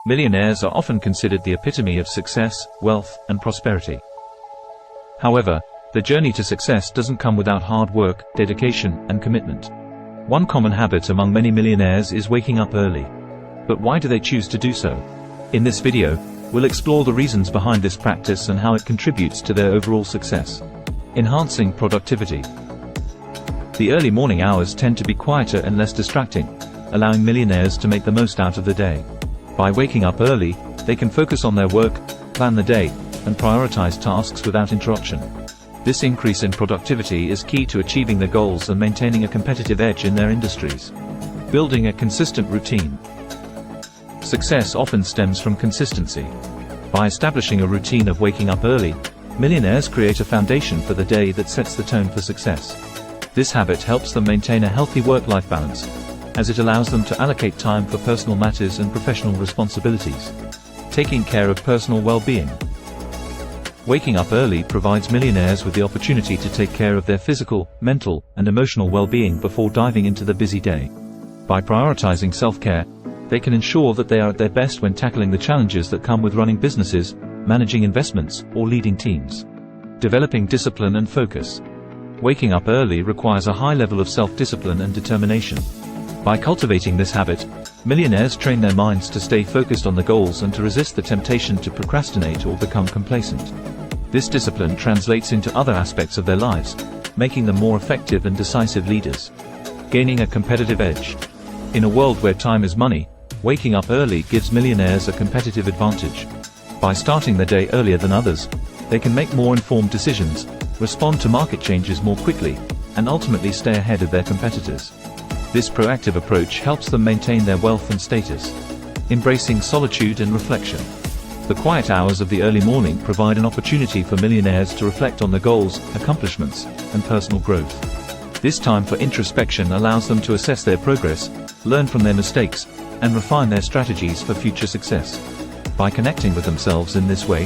Millionaires are often considered the epitome of success, wealth, and prosperity. However, the journey to success doesn't come without hard work, dedication, and commitment. One common habit among many millionaires is waking up early. But why do they choose to do so? In this video, we'll explore the reasons behind this practice and how it contributes to their overall success. Enhancing productivity. The early morning hours tend to be quieter and less distracting, allowing millionaires to make the most out of the day. By waking up early, they can focus on their work, plan the day, and prioritize tasks without interruption. This increase in productivity is key to achieving their goals and maintaining a competitive edge in their industries. Building a consistent routine. Success often stems from consistency. By establishing a routine of waking up early, millionaires create a foundation for the day that sets the tone for success. This habit helps them maintain a healthy work-life balance, as it allows them to allocate time for personal matters and professional responsibilities. Taking care of personal well-being. Waking up early provides millionaires with the opportunity to take care of their physical, mental, and emotional well-being before diving into the busy day. By prioritizing self-care, they can ensure that they are at their best when tackling the challenges that come with running businesses, managing investments, or leading teams. Developing discipline and focus. Waking up early requires a high level of self-discipline and determination. By cultivating this habit, millionaires train their minds to stay focused on the goals and to resist the temptation to procrastinate or become complacent. This discipline translates into other aspects of their lives, making them more effective and decisive leaders. Gaining a competitive edge. In a world where time is money, waking up early gives millionaires a competitive advantage. By starting their day earlier than others, they can make more informed decisions, respond to market changes more quickly, and ultimately stay ahead of their competitors. This proactive approach helps them maintain their wealth and status. Embracing solitude and reflection. The quiet hours of the early morning provide an opportunity for millionaires to reflect on their goals, accomplishments, and personal growth. This time for introspection allows them to assess their progress, learn from their mistakes, and refine their strategies for future success. By connecting with themselves in this way,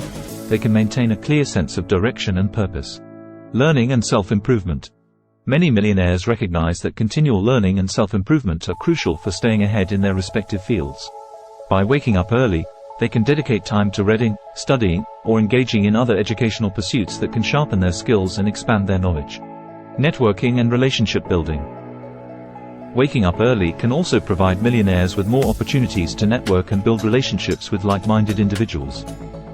they can maintain a clear sense of direction and purpose. Learning and self-improvement. Many millionaires recognize that continual learning and self-improvement are crucial for staying ahead in their respective fields. By waking up early, they can dedicate time to reading, studying, or engaging in other educational pursuits that can sharpen their skills and expand their knowledge. Networking and relationship building. Waking up early can also provide millionaires with more opportunities to network and build relationships with like-minded individuals.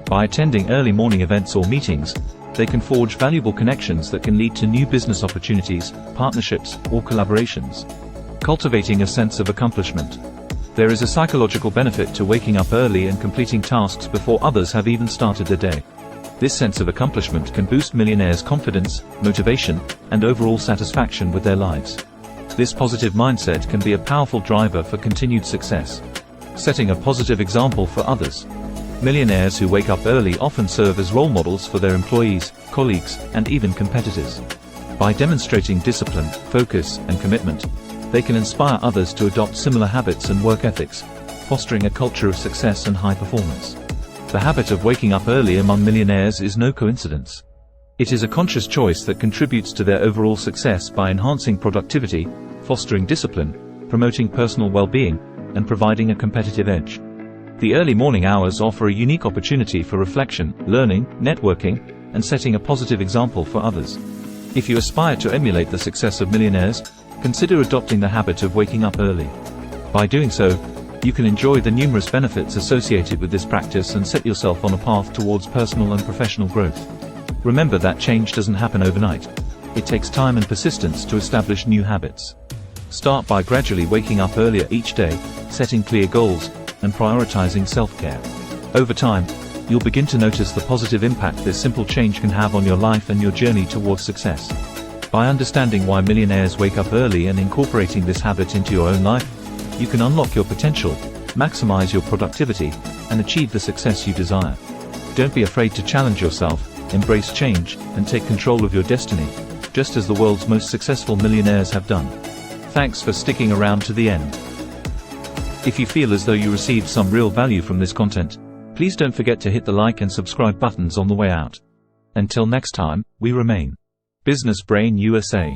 By attending early morning events or meetings, they can forge valuable connections that can lead to new business opportunities, partnerships, or collaborations. Cultivating a sense of accomplishment. There is a psychological benefit to waking up early and completing tasks before others have even started their day. This sense of accomplishment can boost millionaires' confidence, motivation, and overall satisfaction with their lives. This positive mindset can be a powerful driver for continued success. Setting a positive example for others. Millionaires who wake up early often serve as role models for their employees, colleagues, and even competitors. By demonstrating discipline, focus, and commitment, they can inspire others to adopt similar habits and work ethics, fostering a culture of success and high performance. The habit of waking up early among millionaires is no coincidence. It is a conscious choice that contributes to their overall success by enhancing productivity, fostering discipline, promoting personal well-being, and providing a competitive edge. The early morning hours offer a unique opportunity for reflection, learning, networking, and setting a positive example for others. If you aspire to emulate the success of millionaires, consider adopting the habit of waking up early. By doing so, you can enjoy the numerous benefits associated with this practice and set yourself on a path towards personal and professional growth. Remember that change doesn't happen overnight. It takes time and persistence to establish new habits. Start by gradually waking up earlier each day, setting clear goals, and prioritizing self-care. Over time, you'll begin to notice the positive impact this simple change can have on your life and your journey towards success. By understanding why millionaires wake up early and incorporating this habit into your own life, you can unlock your potential, maximize your productivity, and achieve the success you desire. Don't be afraid to challenge yourself, embrace change, and take control of your destiny, just as the world's most successful millionaires have done. Thanks for sticking around to the end. If you feel as though you received some real value from this content, please don't forget to hit the like and subscribe buttons on the way out. Until next time, we remain Business Brain USA.